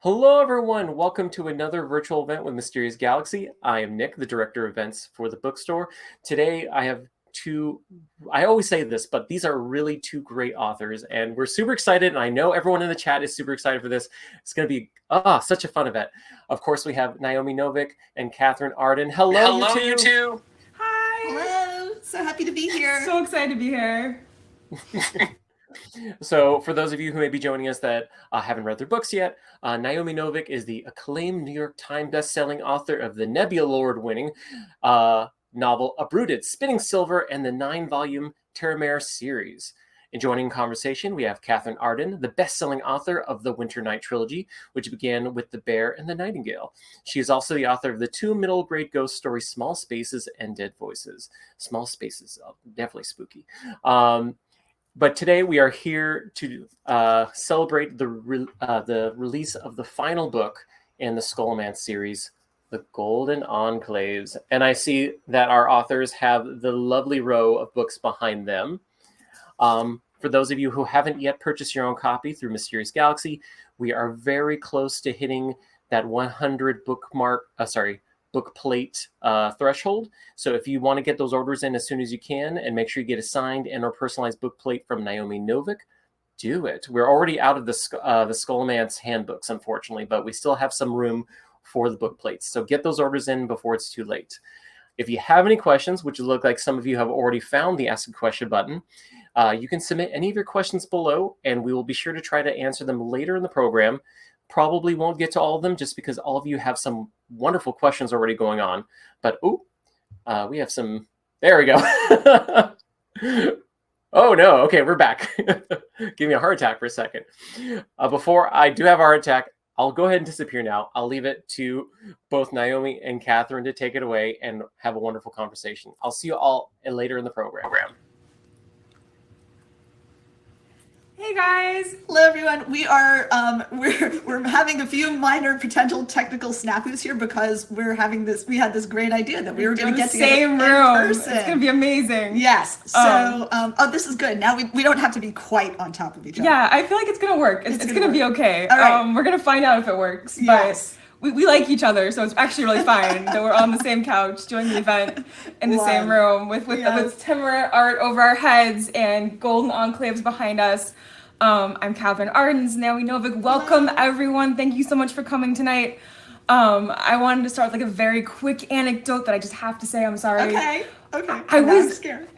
Hello, everyone. Welcome to another virtual event with Mysterious Galaxy. I am Nick, the director of events for the bookstore. Today, I have I always say this, but these are really two great authors, and we're super excited. And I know everyone in the chat is super excited for this. It's going to be such a fun event. Of course, we have Naomi Novik and Katherine Arden. Hello, you two. Hi. Hello. So happy to be here. So excited to be here. So for those of you who may be joining us that haven't read their books yet, Naomi Novik is the acclaimed New York Times bestselling author of the Nebula Award-winning novel UPROOTED, Spinning Silver, and the 9-volume Temeraire series. In joining conversation, we have Katherine Arden, the best-selling author of the Winternight Trilogy, which began with The BEAR and the Nightingale. She is also the author of the 2 middle-grade ghost stories, Small Spaces and Dead Voices. Small Spaces, definitely spooky. But today we are here to celebrate the release of the final book in the Scholomance series, The Golden Enclaves. And I see that our authors have the lovely row of books behind them. For those of you who haven't yet purchased your own copy through Mysterious Galaxy, we are very close to hitting that 100 book plate threshold. So if you want to get those orders in as soon as you can and make sure you get a signed and or personalized book plate from Naomi Novik, do it. We're already out of the Scholomance handbooks, unfortunately, but we still have some room for the book plates. So get those orders in before it's too late. If you have any questions, which look like some of you have already found the Ask a Question button, you can submit any of your questions below, and we will be sure to try to answer them later in the program. Probably won't get to all of them just because all of you have some wonderful questions already going on. But, we have some... There we go. Oh, no. Okay, we're back. Give me a heart attack for a second. Before I do have a heart attack, I'll go ahead and disappear now. I'll leave it to both Naomi and Katherine to take it away and have a wonderful conversation. I'll see you all later in the program. Hey guys. Hello everyone. We are we're having a few minor potential technical snafus here because we had this great idea that we were going to get together same room. It's going to be amazing. Yes. So this is good. Now we don't have to be quite on top of each other. Yeah, I feel like it's going to work. It's going to be okay. All right. We're going to find out if it works. Yes. But we like each other, so it's actually really fine that we're on the same couch doing the event in the same room with Temeraire art over our heads and golden enclaves behind us. I'm Katherine Arden, Naomi Novik. Welcome, everyone. Thank you so much for coming tonight. I wanted to start with a very quick anecdote that I just have to say. I'm sorry. Okay. I'm scared.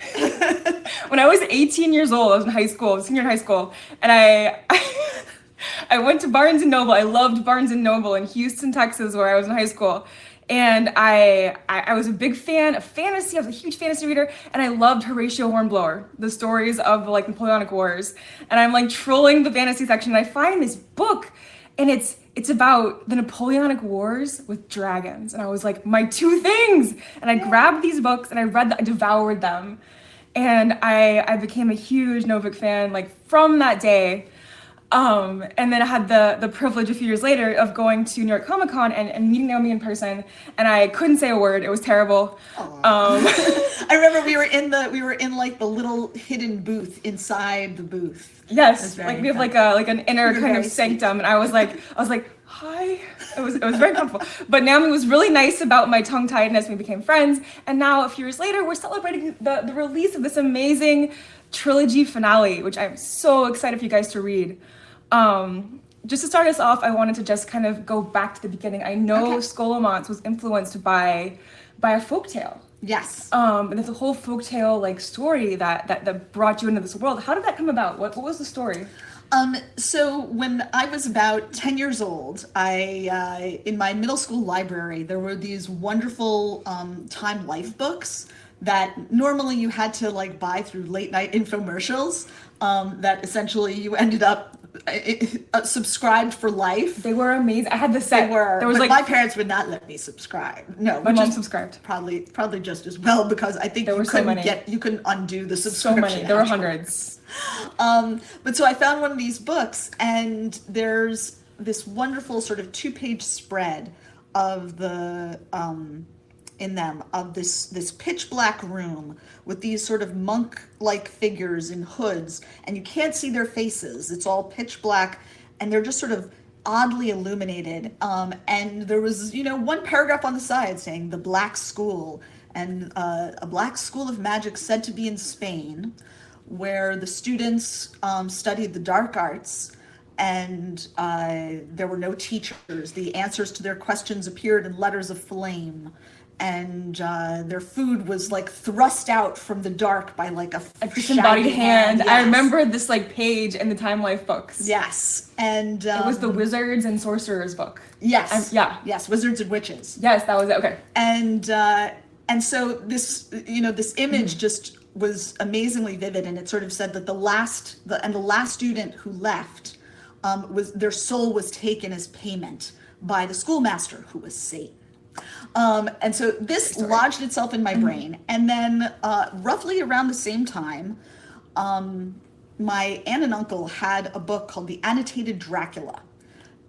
When I was 18 years old, I was in high school, senior in high school, and I went to Barnes & Noble. I loved Barnes & Noble in Houston, Texas, where I was in high school. And I was a big fan of fantasy. I was a huge fantasy reader, and I loved Horatio Hornblower, the stories of the Napoleonic Wars. And I'm trolling the fantasy section, and I find this book, and it's about the Napoleonic Wars with dragons. And I was like, my two things. And I grabbed these books, and I devoured them. And I became a huge Novik fan from that day. And then I had the privilege a few years later of going to New York Comic Con and meeting Naomi in person, and I couldn't say a word. It was terrible. I remember we were in the little hidden booth inside the booth. Yes, we have an inner kind of sanctum, and I was like, hi. It was very comfortable. But Naomi was really nice about my tongue tiedness. We became friends, and now a few years later, we're celebrating the release of this amazing trilogy finale, which I'm so excited for you guys to read. Just to start us off, I wanted to just kind of go back to the beginning. I know Scholomance was influenced by a folktale. Yes. And there's a whole folktale story that brought you into this world. How did that come about? What was the story? So when I was about 10 years old, in my middle school library, there were these wonderful Time Life books that normally you had to buy through late night infomercials, that essentially you ended up subscribed for life. They were amazing. I had the set. But my parents would not let me subscribe. No, my mom subscribed. Probably just as well, because I think you couldn't undo the subscription. So many. There were hundreds. But so I found one of these books, and there's this wonderful sort of 2-page spread of this pitch black room with these sort of monk-like figures in hoods, and you can't see their faces. It's all pitch black, and they're just sort of oddly illuminated. And there was, one paragraph on the side saying the Black School, and a Black School of Magic said to be in Spain, where the students studied the dark arts, and there were no teachers. The answers to their questions appeared in letters of flame, and their food was like thrust out from the dark by like a disembodied hand. Yes. I remember this like page in the Time Life books. Yes, and it was the Wizards and Sorcerers book. Yes, yeah, yes, Wizards and Witches. Yes, that was it. Okay, and so this, this image just was amazingly vivid, and it sort of said that the last student who left, their soul was taken as payment by the schoolmaster, who was Satan. And so this lodged itself in my brain. And then roughly around the same time, my aunt and uncle had a book called The Annotated Dracula.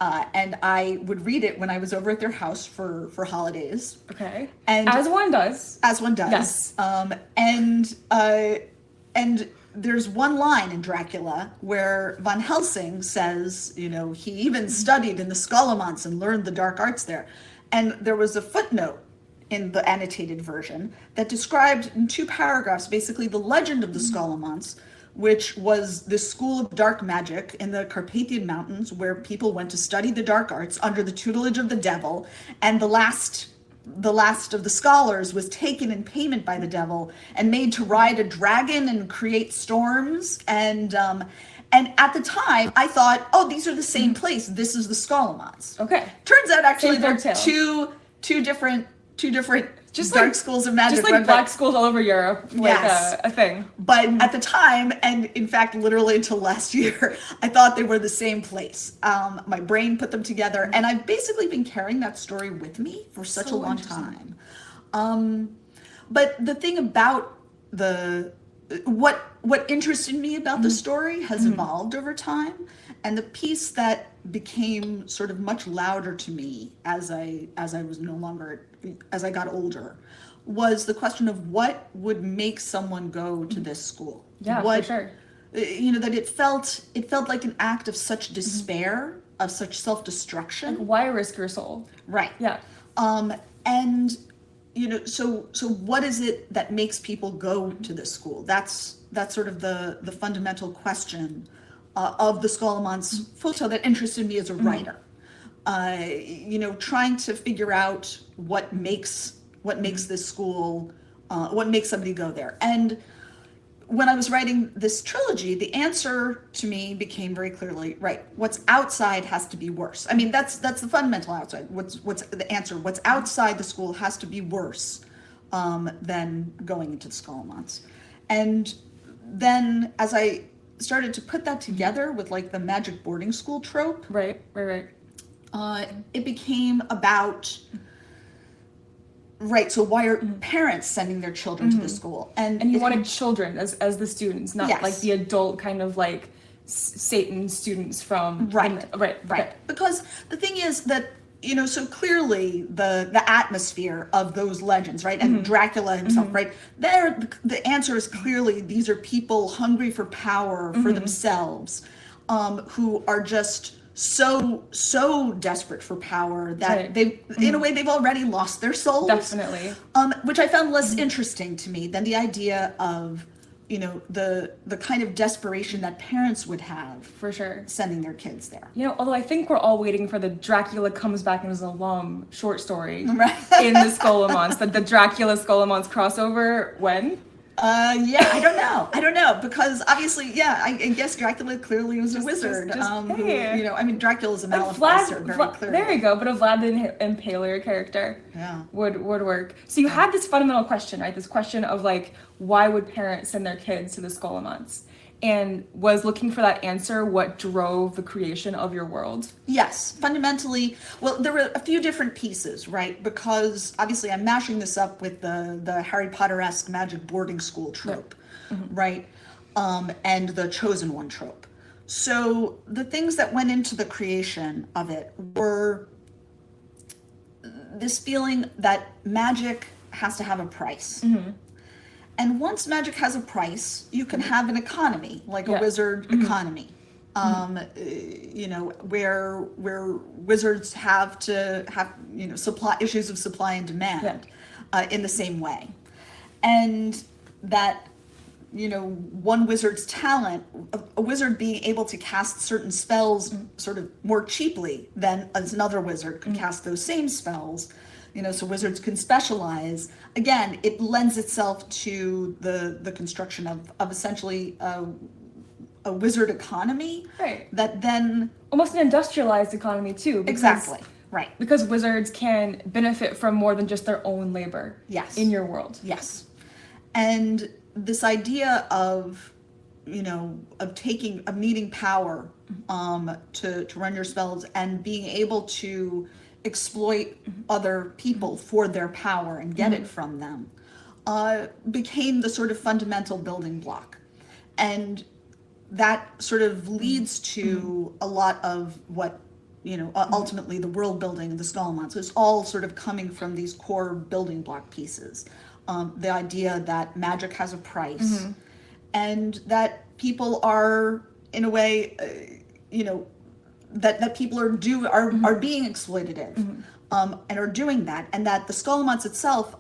And I would read it when I was over at their house for holidays. Okay. And as one does. As one does. Yes. And there's one line in Dracula where Van Helsing says, he even studied in the Scholomance and learned the dark arts there. And there was a footnote in the annotated version that described in 2 paragraphs basically the legend of the Scholomance, which was this school of dark magic in the Carpathian Mountains where people went to study the dark arts under the tutelage of the devil, and the last of the scholars was taken in payment by the devil and made to ride a dragon and create storms. And at the time, I thought, oh, these are the same place. This is the Scholomance. Okay. Turns out, actually, Same they're two different just dark like, schools of magic. Just like black schools all over Europe, like yes. a thing. But at the time, and in fact, literally until last year, I thought they were the same place. My brain put them together, and I've basically been carrying that story with me for such a long time. But the thing about what interested me about the story has evolved over time, and the piece that became sort of much louder to me as I got older was the question of what would make someone go to this school. Yeah, for sure. That it felt like an act of such despair, of such self-destruction. Like, why risk your soul? Right. Yeah. And so what is it that makes people go to this school? That's sort of the fundamental question of the Scholomance folktale that interested me as a writer. Trying to figure out what makes this school, what makes somebody go there. And when I was writing this trilogy, the answer to me became very clearly, right, what's outside has to be worse. I mean, that's the fundamental outside. What's the answer? What's outside the school has to be worse than going into the Scholomance. And then as I started to put that together with like the magic boarding school trope, right, it became about, right, so why are parents sending their children to the school? And you wanted children as the students, not like the adult kind of like Satan students from right. Okay. Because the thing is that so clearly the atmosphere of those legends, right, and Dracula himself, right, there the answer is clearly these are people hungry for power for themselves, who are just so desperate for power that they in a way they've already lost their souls. Definitely. Which I found less interesting to me than the idea of the kind of desperation that parents would have for sure sending their kids there. Although I think we're all waiting for the Dracula comes back and is an alum short story in the Scholomance, the Dracula Scholomance crossover. When? Yeah, I don't know, because obviously, I guess Dracula clearly was a wizard. Dracula's a Maleficer, very clearly. There you go, but a Vlad the Impaler character would work. So you had this fundamental question, right? This question of like, why would parents send their kids to the Scholomance? And was looking for that answer what drove the creation of your world? Yes, fundamentally. Well, there were a few different pieces, right? Because obviously I'm mashing this up with the Harry Potter-esque magic boarding school trope, right? And the chosen one trope. So the things that went into the creation of it were this feeling that magic has to have a price. And once magic has a price, you can have an economy, like a wizard economy. you know, where wizards have to have, you know, issues of supply and demand in the same way. And that, you know, one wizard's talent, a wizard being able to cast certain spells sort of more cheaply than as another wizard could cast those same spells, you know, so wizards can specialize. Again, it lends itself to the construction of essentially a wizard economy. Right. That then... Almost an industrialized economy too. Exactly. Right. Because wizards can benefit from more than just their own labor. Yes. In your world. Yes. And this idea of, you know, of needing power to run your spells and being able to exploit other people for their power and get it from them became the sort of fundamental building block. And that sort of leads to a lot of what, you know, ultimately the world building and the Scholomance is all sort of coming from these core building block pieces. The idea that magic has a price and that people are, in a way, you know, that people are being exploitative and are doing that, and that the Scholomance itself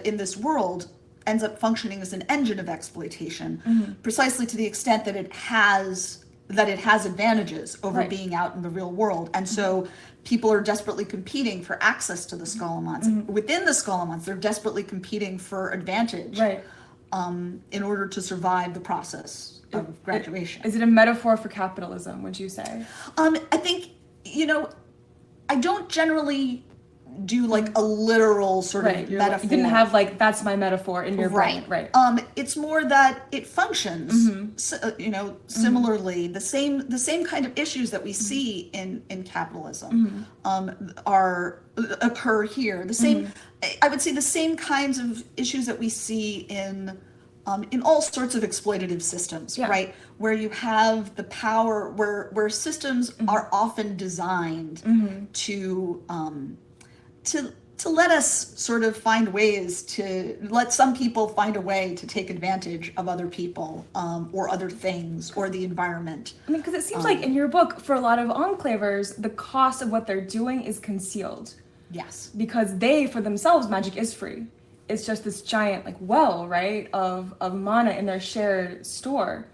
in this world ends up functioning as an engine of exploitation, precisely to the extent that it has advantages over being out in the real world. And so people are desperately competing for access to the Scholomance. Within the Scholomance, they're desperately competing for advantage in order to survive the process of graduation. Is it a metaphor for capitalism, would you say? I think, you know, I don't generally do like a literal sort of metaphor. You didn't have like, that's my metaphor in your brain. Right. It's more that it functions, you know, similarly. The same kind of issues that we see in capitalism occur here. The same, I would say, the same kinds of issues that we see in all sorts of exploitative systems, right? Where you have the power, where systems are often designed to let us sort of find ways to let some people find a way to take advantage of other people or other things or the environment. I mean, because it seems like in your book, for a lot of enclavers, the cost of what they're doing is concealed. Yes. Because they, for themselves, magic is free. It's just this giant like well, right, of mana in their shared store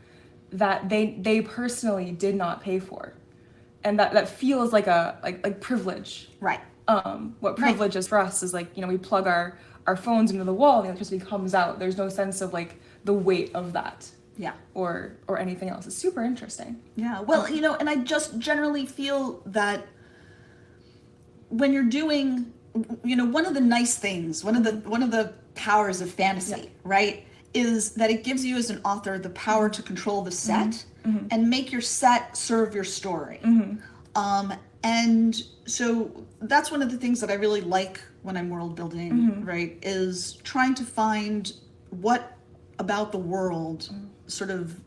that they personally did not pay for. And that feels like like privilege. Right. What privilege is for us is like, you know, we plug our phones into the wall and the electricity comes out. There's no sense of like the weight of that. Yeah. Or anything else. It's super interesting. Yeah. Well, you know, and I just generally feel that when you're doing, you know, one of the nice things, one of the powers of fantasy, right, is that it gives you as an author the power to control the set and make your set serve your story. And so that's one of the things that I really like when I'm world building, right, is trying to find what about the world sort of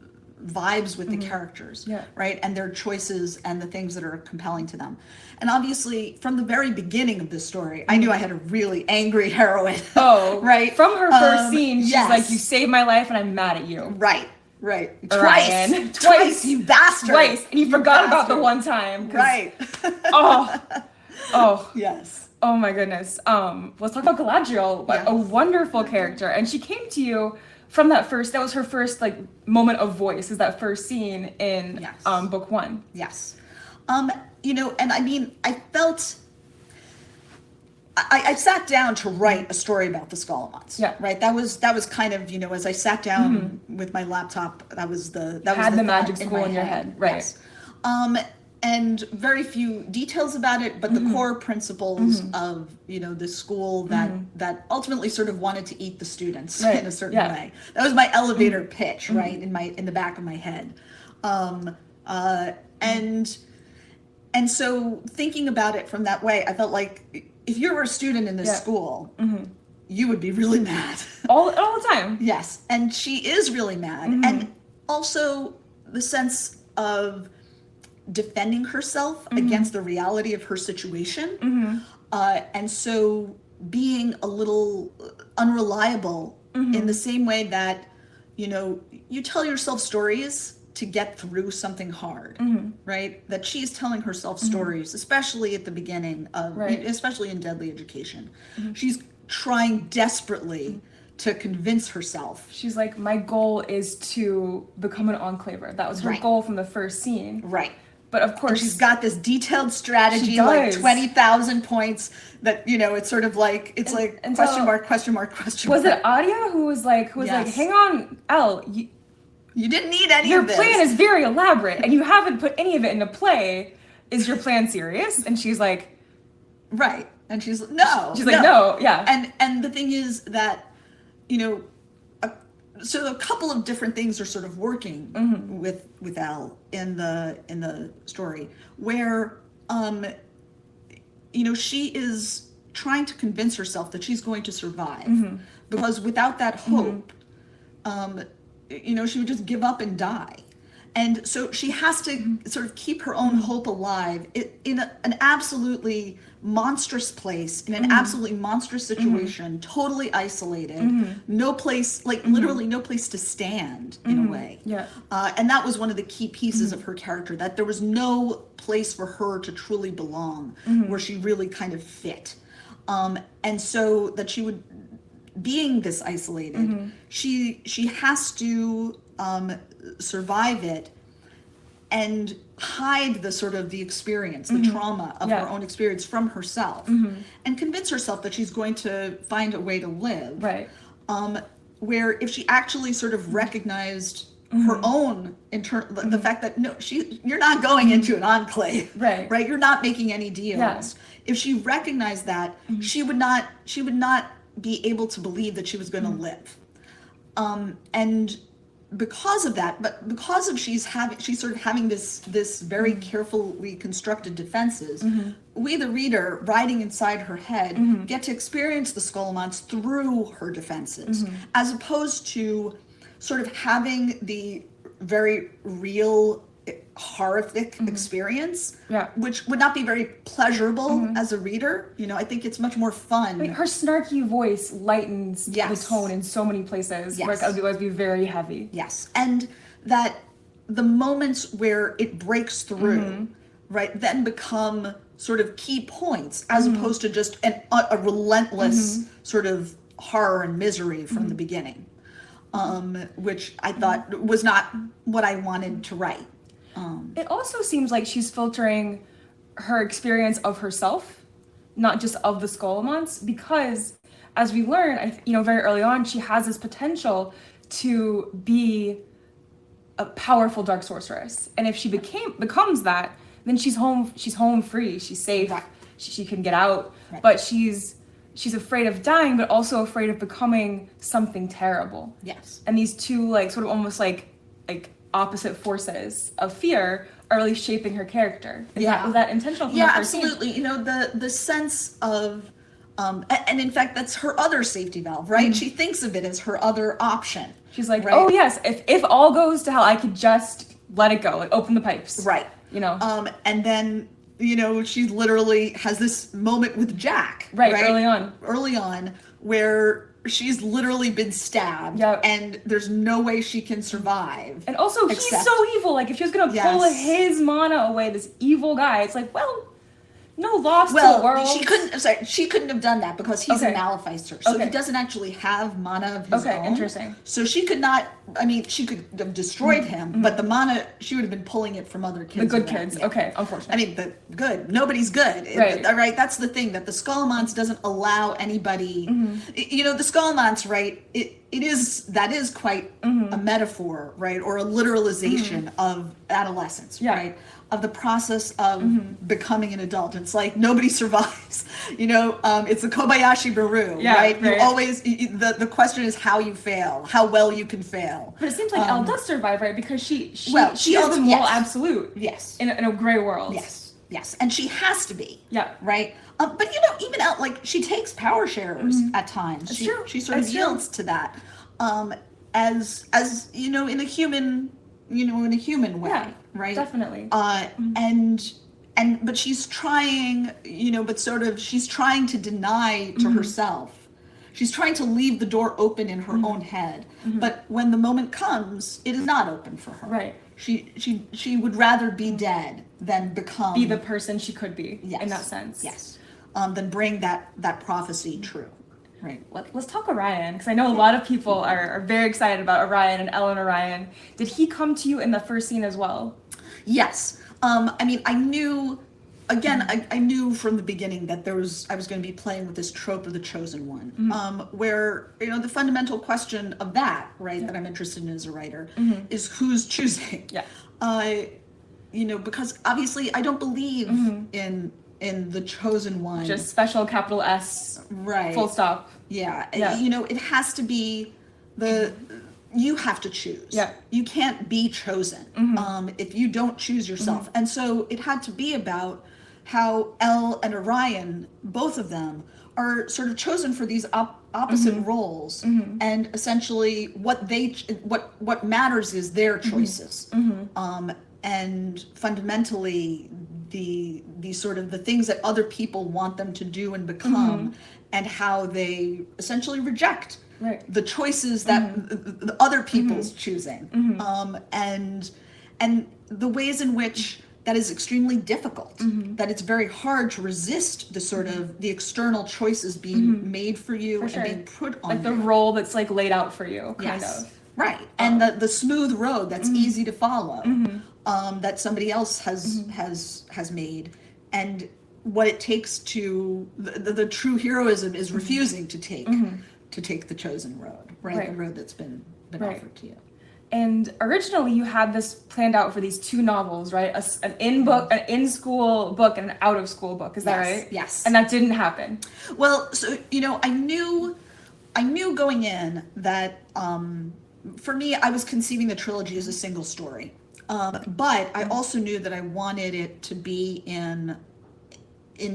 vibes with the characters, right, and their choices and the things that are compelling to them. And obviously, from the very beginning of this story, I knew I had a really angry heroine. Oh, right. From her first scene, she's like, "You saved my life, and I'm mad at you." Right. Right. Twice, you bastard. Twice, and you forgot about the one time. Right. Oh. Yes. Oh my goodness. Let's talk about Galadriel, a wonderful character, and she came to you from that was her first like moment of voice, is that first scene in book 1. Yes. You know, and I mean, I felt I sat down to write a story about the Scholomance. Yeah. Right. That was kind of, you know, as I sat down with my laptop, that was the magic school in your head. Right. Yes. And very few details about it, but the core principles of, you know, the school that ultimately sort of wanted to eat the students in a certain way. That was my elevator pitch, right, in the back of my head. And so thinking about it from that way, I felt like if you were a student in this school, you would be really mad. All the time. Yes. And she is really mad. And also the sense of defending herself against the reality of her situation. And so being a little unreliable in the same way that, you know, you tell yourself stories to get through something hard, Mm-hmm. right? That she's telling herself stories, especially at the beginning of, Right. especially in Deadly Education. Mm-hmm. She's trying desperately to convince herself. She's like, my goal is to become an enclaver. That was her Right. goal from the first scene. Right. But of And course, she's got this detailed strategy, She like does. 20,000 points that, it's sort of like, it's like and question so- mark, question mark, question was mark. it Adia who was like, Yes. hang on, Elle, You didn't need any your of this. plan is very elaborate and you haven't put any of it into play. Is your plan serious? And she's like, Right. And she's no. she's like, no, yeah. And the thing is that, so a couple of different things are sort of working Mm-hmm. with Al in the story, where she is trying to convince herself that she's going to survive, Mm-hmm. because without that hope, she would just give up and die. And so she has to sort of keep her own hope alive in an absolutely monstrous place, in an absolutely monstrous situation, totally isolated, no place, like literally no place to stand in a way. Yeah. And that was one of the key pieces of her character, that there was no place for her to truly belong, where she really kind of fit. And so that she would, being this isolated, she has to survive it and hide the sort of the experience, the trauma of her own experience from herself, and convince herself that she's going to find a way to live. Right. Where if she actually sort of recognized her own the fact that you're not going into an enclave, right? You're not making any deals. Yeah. If she recognized that, she would not be able to believe that she was going to live. And because of that, but because of she's sort of having this very carefully constructed defenses, we, the reader, riding inside her head, get to experience the Scholomance through her defenses, as opposed to sort of having the very real, horrific experience, which would not be very pleasurable as a reader. I think it's much more fun. Like her snarky voice lightens Yes. the tone in so many places. Yes. Where it could otherwise be very heavy. Yes, and that the moments where it breaks through, right, then become sort of key points, as opposed to just a relentless sort of horror and misery from the beginning, which I thought was not what I wanted to write. It also seems like she's filtering her experience of herself, not just of the Scholomance, because as we learn, very early on, she has this potential to be a powerful dark sorceress, and if she becomes that, then she's home free, she's safe, Right. she can get out, Right. but she's afraid of dying, but also afraid of becoming something terrible. Yes. And these two sort of almost like opposite forces of fear are really shaping her character. Was that intentional from the Yeah, first scene? absolutely. The sense of, and in fact, that's her other safety valve, right? She thinks of it as her other option. She's like, right? oh yes, if all goes to hell, I could just let it go, open the pipes. Right. And then, she literally has this moment with Jack. Right, early on. Where she's literally been stabbed, and there's no way she can survive. And also, he's so evil. Like, if she was gonna pull his mana away, this evil guy, it's like, well, no loss to the world. She couldn't have done that because he's a Maleficer, so he doesn't actually have mana of his own. Okay, interesting. So she could not. She could have destroyed him, but the mana, she would have been pulling it from other kids. The good kids. Yeah. Okay, unfortunately. The good. Nobody's good. Right. Right. That's the thing, that the Scholomance doesn't allow anybody. The Scholomance, right? That is quite a metaphor, right, or a literalization of adolescence, right? Of the process of becoming an adult. It's like nobody survives. It's a Kobayashi Maru, right? You always, the question is how you fail, how well you can fail. But it seems like Elle does survive, right? Because she is also, the moral absolute. Yes. In a gray world. Yes. And she has to be. Yeah. Right? But even Elle, she takes power shares at times. That's true. She sort of yields to that. As in a human way. Yeah, right? Definitely. But she's trying, she's trying to deny to herself, she's trying to leave the door open in her own head. But when the moment comes, it is not open for her. Right. She would rather be dead than be the person she could be. Yes. In that sense. Yes. Than bring that prophecy true. Right. Let's talk Orion, because I know a lot of people are very excited about Orion and Ellen Orion. Did he come to you in the first scene as well? Yes. I mean, I knew, again, I knew from the beginning that I was going to be playing with this trope of the chosen one, where, the fundamental question of that, right, that I'm interested in as a writer, is who's choosing. Yeah. Because obviously I don't believe in the chosen one. Just special capital S. Right. Full stop. Yeah. Yeah. It has to be you have to choose. Yeah. You can't be chosen if you don't choose yourself. And so it had to be about how Elle and Orion, both of them, are sort of chosen for these opposite roles, and essentially what matters is their choices. And fundamentally the sort of the things that other people want them to do and become, and how they essentially reject the choices that the other people's choosing, and the ways in which that is extremely difficult, that it's very hard to resist the sort of the external choices being made for you and being put on like the role that's like laid out for you, kind of. Right. And the smooth road that's easy to follow, that somebody else has made, and what it takes to the true heroism is refusing to take the chosen road, right? The road that's been offered to you. And originally you had this planned out for these two novels, right? An in-school book and an out-of-school book. Is that right? Yes. And that didn't happen. Well, so I knew going in that for me, I was conceiving the trilogy as a single story, but I also knew that I wanted it to be in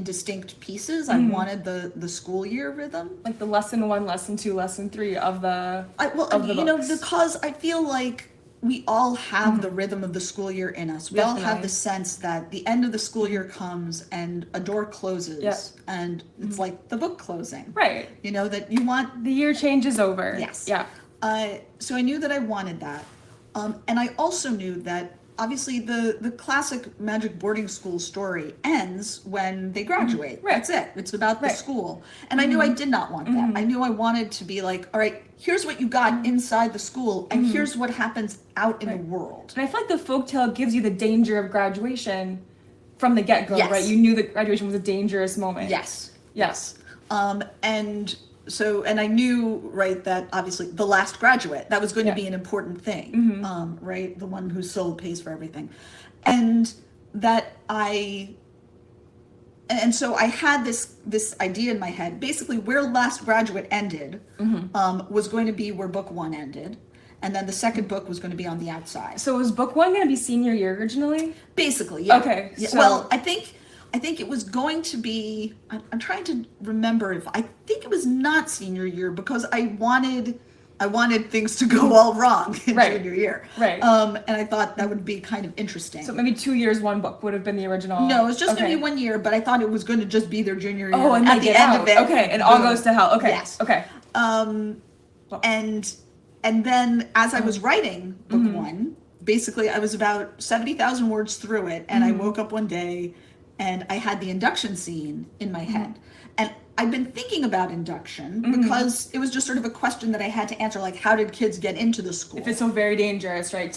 distinct pieces. I wanted the school year rhythm, like the lesson 1, lesson 2, lesson 3 of the books. Because I feel like we all have the rhythm of the school year in us. We all have the sense that the end of the school year comes and a door closes, and it's like the book closing. Right. That you want the year changes over. Yes. Yeah. So I knew that I wanted that, and I also knew that obviously the classic magic boarding school story ends when they graduate. Right. That's it. It's about the school. And I knew I did not want that. I knew I wanted to be like, all right, here's what you got inside the school, and here's what happens out in the world. And I feel like the folktale gives you the danger of graduation from the get-go, right? You knew that graduation was a dangerous moment. Yes. And I knew, right, that obviously the last graduate, that was going to be an important thing, right? The one whose soul pays for everything. And so I had this idea in my head, basically where Last Graduate ended was going to be where book 1 ended. And then the second book was going to be on the outside. So was book 1 going to be senior year originally? Basically, yeah. Okay. Yeah. Well, I think it was going to be, I'm trying to remember I think it was not senior year, because I wanted things to go all wrong in junior year. Right. And I thought that would be kind of interesting. So maybe 2 years, 1 book would have been the original. No, it was just going to be 1 year, but I thought it was going to just be their junior year. Oh, and at the end of it. Okay, and all goes to hell. Okay. Yes. Okay. And then as I was writing book 1, basically I was about 70,000 words through it, and I woke up one day and I had the induction scene in my head. And I've been thinking about induction because it was just sort of a question that I had to answer, like, how did kids get into the school? If it's so very dangerous, right,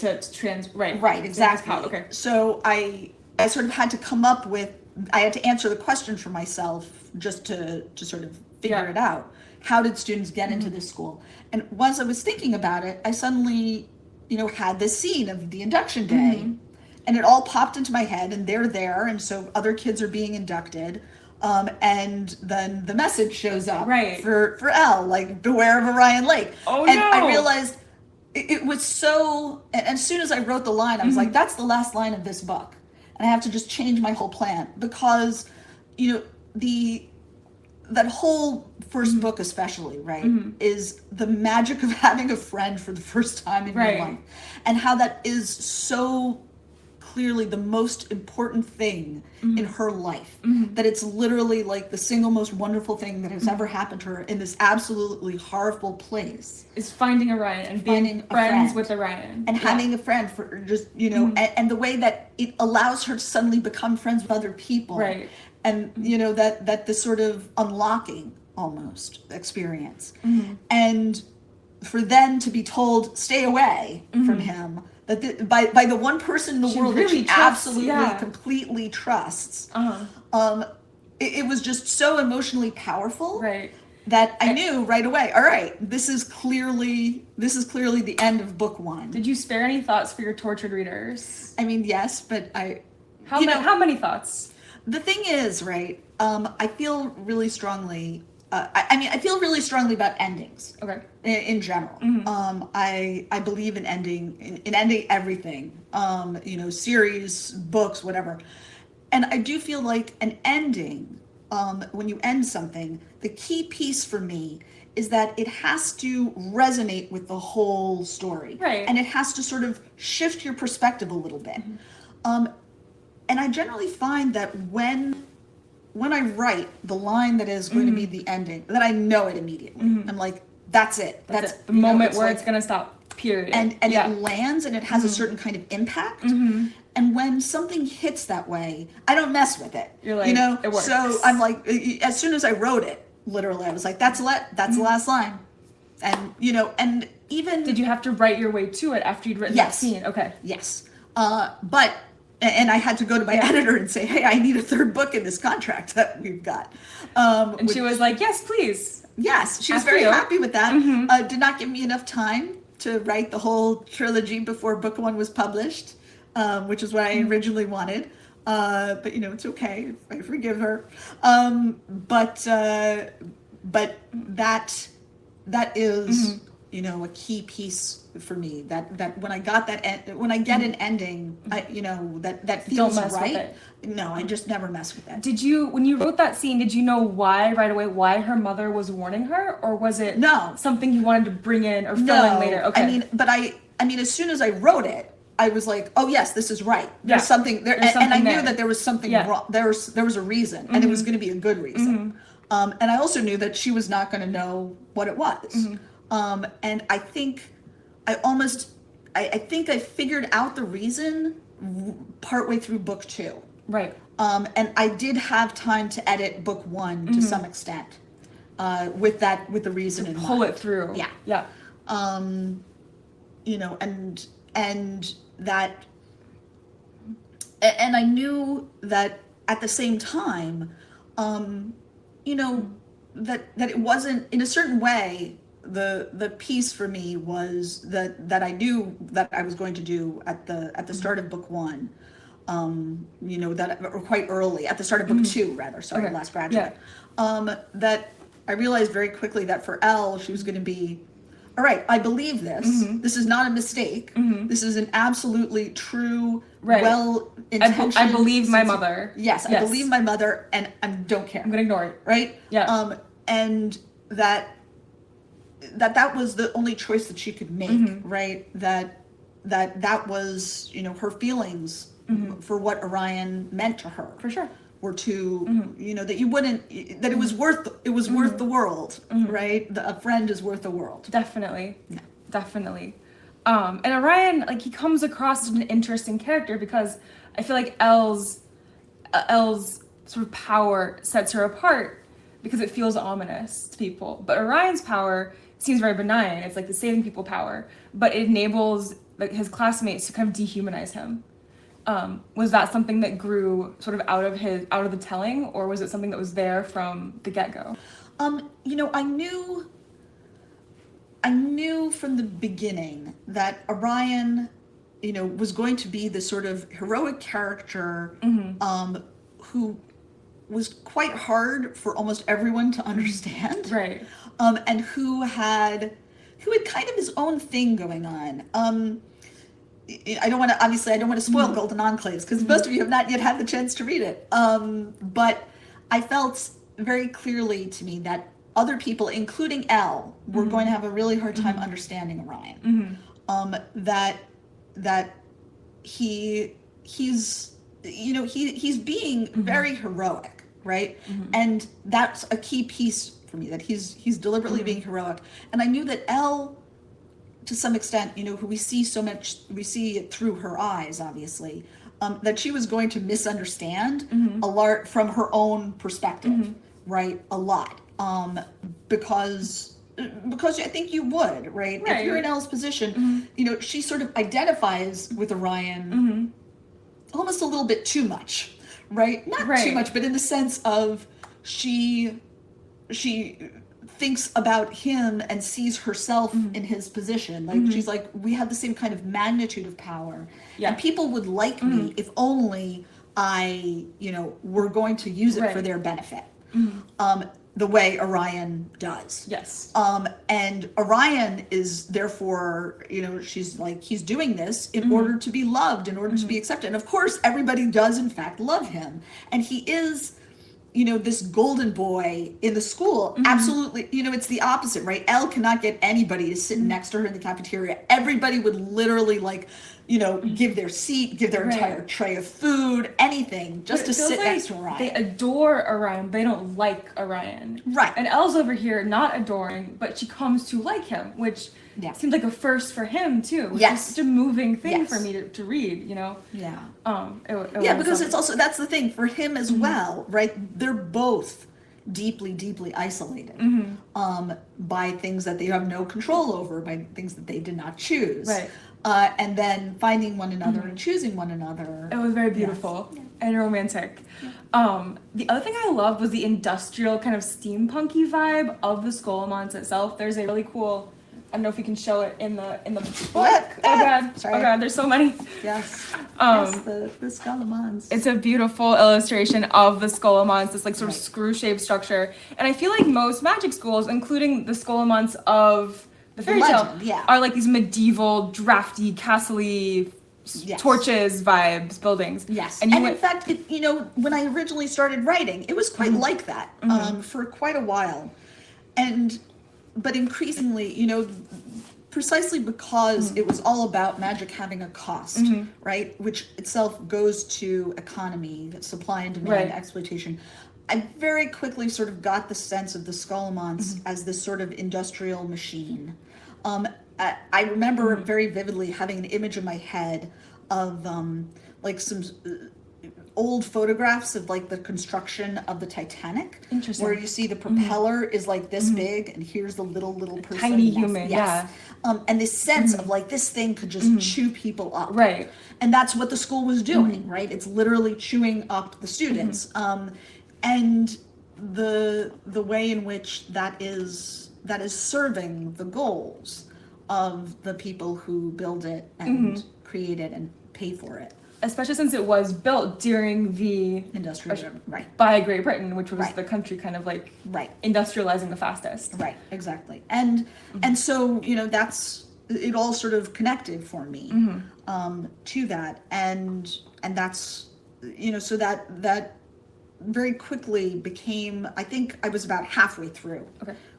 Right, exactly. Okay. So I sort of had to come up with, I had to answer the question for myself just to sort of figure it out. How did students get into this school? And once I was thinking about it, I suddenly, had this scene of the induction day, and it all popped into my head, and they're there, and so other kids are being inducted, and then the message shows up for Elle, like, beware of Orion Lake. Oh, and no. I realized it was so, and as soon as I wrote the line, I was like, that's the last line of this book, and I have to just change my whole plan, because that whole first book especially, right, is the magic of having a friend for the first time in your life, and how that is so clearly the most important thing in her life. That it's literally like the single most wonderful thing that has ever happened to her in this absolutely horrible place. Is finding Orion and being friends with Orion. And having a friend for just, you know, and the way that it allows her to suddenly become friends with other people. Right. And, you know, that this sort of unlocking almost experience. And for then to be told, stay away from him, that by the one person in the world really that she trusts, absolutely, completely trusts, it was just so emotionally powerful. Right. That I knew right away, all right, this is clearly the end of book one. Did you spare any thoughts for your tortured readers? I mean, yes, but How many thoughts? The thing is, right, I feel really strongly, I feel really strongly about endings. Okay. In general. I believe in ending everything, you know, series, books, whatever. And I do feel like an ending, when you end something, the key piece for me is that it has to resonate with the whole story. Right. And it has to sort of shift your perspective a little bit. And I generally find that when I write the line that is going to be the ending, that I know it immediately. I'm like, that's it. That's it. The moment where it's going to stop, period. And it lands and it has a certain kind of impact. And when something hits that way, I don't mess with it. You're like, you know? it works. So I'm like, as soon as I wrote it, literally, I was like, that's the last line. And, you know, and even... Did you have to write your way to it after you'd written that scene? Okay. Yes. And I had to go to my editor and say, hey, I need a third book in this contract that we've got. And she was like, yes, please. Yes, she was very happy with that. Did not give me enough time to write the whole trilogy before book one was published, which is what I originally wanted. But, you know, it's okay. I forgive her. But that is... you know, a key piece for me that when I got when I get an ending, that feels Don't mess right. with it. No, I just never mess with it. When you wrote that scene, did you know right away why her mother was warning her, or was it something you wanted to bring in or fill in later? Okay. I mean, as soon as I wrote it, I was like, oh yes, this is right. There's something there, and I knew that there was something wrong. There was a reason, and it was going to be a good reason. And I also knew that she was not going to know what it was. And I think I figured out the reason partway through book two. Right. And I did have time to edit book one to some extent, with the reason in mind. Pull it through. Yeah. Yeah. You know, and that, and I knew that at the same time, you know, that it wasn't, in a certain way, the piece for me was that I knew that I was going to do at the start of book one, you know, or quite early at the start of book two, rather, sorry, Last Graduate. That I realized very quickly that for Elle, she was going to be, all right, I believe this. This is not a mistake. This is an absolutely true, well-intentioned... I believe my mother. Yes, I believe my mother, and I don't care. I'm going to ignore it. Right? Yeah. And that was the only choice that she could make, right? That was, you know, her feelings for what Orion meant to her. For sure. Were to, you know, that it was worth the world, right? A friend is worth the world. Definitely. Yeah. Definitely. And Orion, like, he comes across as an interesting character because I feel like Elle's sort of power sets her apart because it feels ominous to people. But Orion's power seems very benign. It's like the saving people power, but it enables like his classmates to kind of dehumanize him. Was that something that grew sort of out of the telling, or was it something that was there from the get-go? You know, I knew from the beginning that Orion, you know, was going to be this sort of heroic character, who was quite hard for almost everyone to understand. Right. And who had kind of his own thing going on. I don't want to spoil Golden Enclaves because most of you have not yet had the chance to read it. But I felt very clearly to me that other people, including Elle, were going to have a really hard time understanding Orion. That he he's, he's being very heroic, right? And that's a key piece for me, that he's deliberately being heroic. And I knew that Elle, to some extent, who we see so much, we see it through her eyes, obviously, that she was going to misunderstand a lot from her own perspective, right? A lot, because I think you would, right? If you're in Elle's position, she sort of identifies with Orion almost a little bit too much, right? Not too much, but in the sense of she thinks about him and sees herself in his position. Like she's like, we have the same kind of magnitude of power, and people would like me if only I, were going to use it for their benefit. The way Orion does. Yes. And Orion is therefore, she's like, he's doing this in order to be loved, in order to be accepted. And of course, everybody does in fact love him. And he is, this golden boy in the school. Absolutely. It's the opposite, right? Elle cannot get anybody to sit next to her in the cafeteria. Everybody would literally give their seat, give their entire tray of food, anything, just to sit next to Orion. They adore Orion, but they don't like Orion. Right. And Elle's over here not adoring, but she comes to like him, which seemed like a first for him too. Which is such a moving thing for me to read, Yeah. Because it's also, that's the thing for him as well, right? They're both deeply, deeply isolated by things that they have no control over, by things that they did not choose. Right. And then finding one another and choosing one another. It was very beautiful and romantic. The other thing I loved was the industrial kind of steampunky vibe of the Scholomance itself. There's a really cool, I don't know if we can show it in the book. Oh god, sorry. Oh god, there's so many. Yes. The Scholomance. It's a beautiful illustration of the Scholomance, this like sort of screw-shaped structure. And I feel like most magic schools, including the Scholomance of the fairy tale, are like these medieval, drafty, castle-y, torches vibes buildings. Yes. And in fact, when I originally started writing, it was quite like that for quite a while. But increasingly, precisely because it was all about magic having a cost, right? Which itself goes to economy, supply and demand, exploitation. I very quickly sort of got the sense of the Scholomance as this sort of industrial machine. I remember very vividly having an image in my head of like some old photographs of like the construction of the Titanic. Interesting. Where you see the propeller is like this big, and here's the little person. Tiny human, and this sense of like this thing could just chew people up. Right. And that's what the school was doing, right? It's literally chewing up the students. And the way in which that is serving the goals of the people who build it and create it and pay for it. Especially since it was built during the industrial by Great Britain, which was the country kind of like industrializing the fastest. Right, exactly. And so, that's, it all sort of connected for me to that. And that's, so that very quickly became, I think I was about halfway through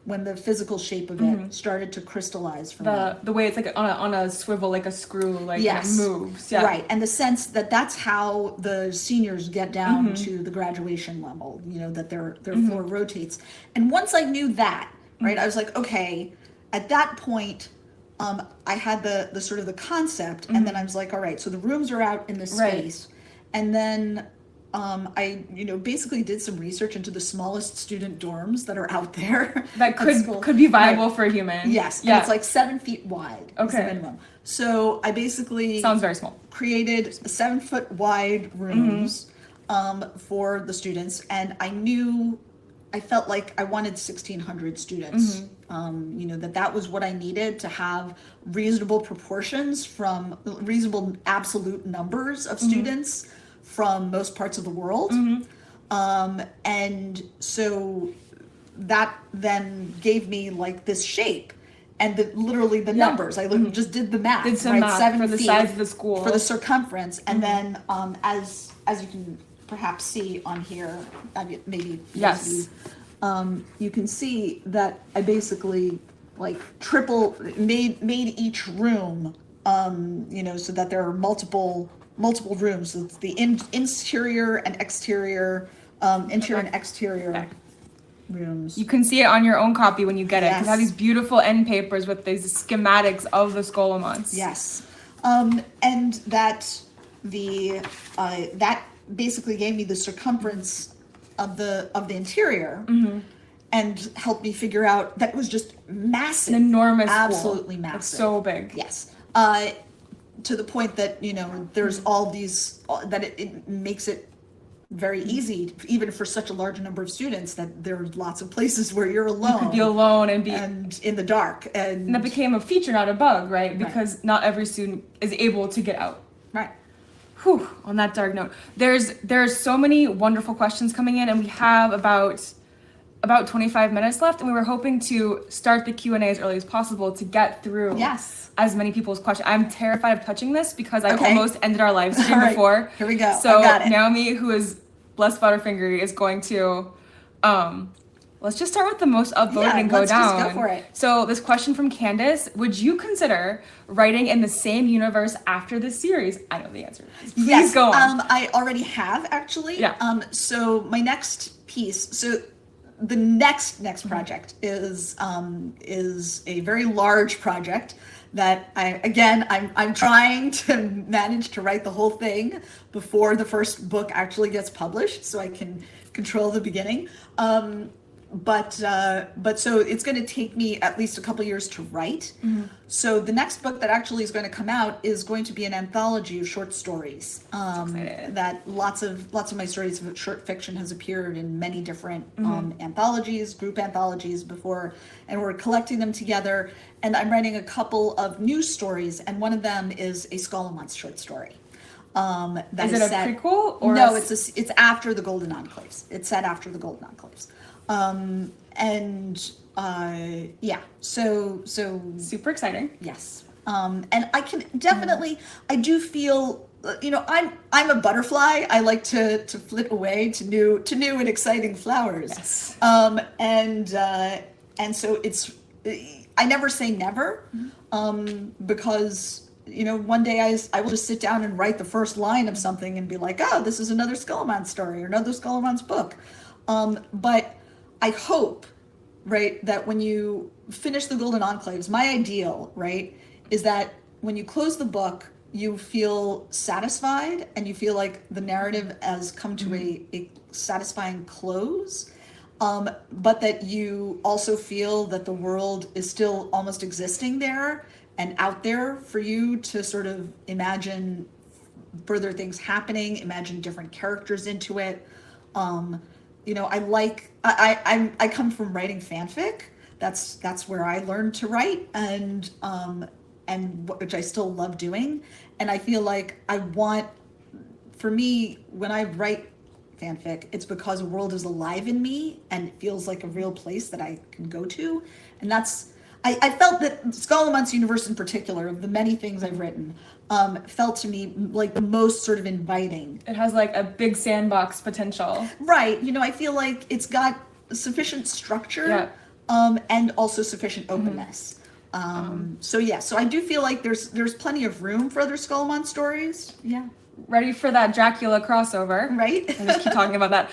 when the physical shape of it started to crystallize for me. The way it's like on a swivel, like a screw, like it moves. Yeah. Right. And the sense that that's how the seniors get down to the graduation level, that their floor rotates. And once I knew that, right, I was like, okay, at that point, I had the sort of the concept, and then I was like, all right, so the rooms are out in this space. And then I, basically did some research into the smallest student dorms that are out there. That could be viable for a human. Yes. Yeah. And it's like 7 feet wide. Is the minimum. So I basically sounds very small. Created 7 foot wide rooms for the students, and I felt like I wanted 1,600 students. That was what I needed to have reasonable proportions from reasonable absolute numbers of students from most parts of the world. And so that then gave me like this shape and literally the numbers. I just did the math. Did some math 7 for the feet size of the school. For the circumference. And then as you can perhaps see on here, maybe you can see that I basically like made each room, so that there are multiple multiple rooms. It's the interior and exterior, interior and exterior rooms. You can see it on your own copy when you get it. Yes. You have these beautiful end papers with these schematics of the Scholomance. Yes, and that that basically gave me the circumference of the interior, and helped me figure out that it was just massive, An enormous school. absolutely massive. It's so big. Yes, to the point that there's all these that it makes it very easy, even for such a large number of students, that there are lots of places where you're alone. You could be alone and in the dark, and that became a feature, not a bug, right? Because not every student is able to get out. Right. Whew, on that dark note, there's so many wonderful questions coming in, and we have about 25 minutes left, and we were hoping to start the Q&A as early as possible to get through as many people's questions. I'm terrified of touching this because I almost ended our live stream before. Here we go. So I got it. Naomi, who is blessed Butterfinger, is going to let's just start with the most upvoted and go down. Just go for it. So this question from Candace: would you consider writing in the same universe after this series? I know the answer. Please go on. I already have, actually. Yeah. So my next piece, the next project is a very large project that I'm trying to manage to write the whole thing before the first book actually gets published, so I can control the beginning. But so it's going to take me at least a couple years to write. So the next book that actually is going to come out is going to be an anthology of short stories. That lots of my stories of short fiction has appeared in many different anthologies, group anthologies before, and we're collecting them together. And I'm writing a couple of new stories, and one of them is a Scholomance short story. That is it a prequel or no? It's after the Golden Enclaves. It's set after the Golden Enclaves. So super exciting. Yes. And I can definitely, I do feel, I'm a butterfly. I like to flit away to new and exciting flowers. Yes. And so I never say never, because one day I will just sit down and write the first line of something and be like, oh, this is another Scholomance story or another Scholomance book. But I hope, right, that when you finish the Golden Enclaves, my ideal, right, is that when you close the book, you feel satisfied and you feel like the narrative has come to a satisfying close, but that you also feel that the world is still almost existing there and out there for you to sort of imagine further things happening, imagine different characters into it. I come from writing fanfic. That's where I learned to write, and which I still love doing. And I feel like for me, when I write fanfic, it's because a world is alive in me and it feels like a real place that I can go to. And I felt that Scholomance universe in particular, of the many things I've written, felt to me like the most sort of inviting. It has like a big sandbox potential. Right. I feel like it's got sufficient structure, and also sufficient openness. So I do feel like there's plenty of room for other Scholomance stories. Yeah. Ready for that Dracula crossover. Right. I just keep talking about that.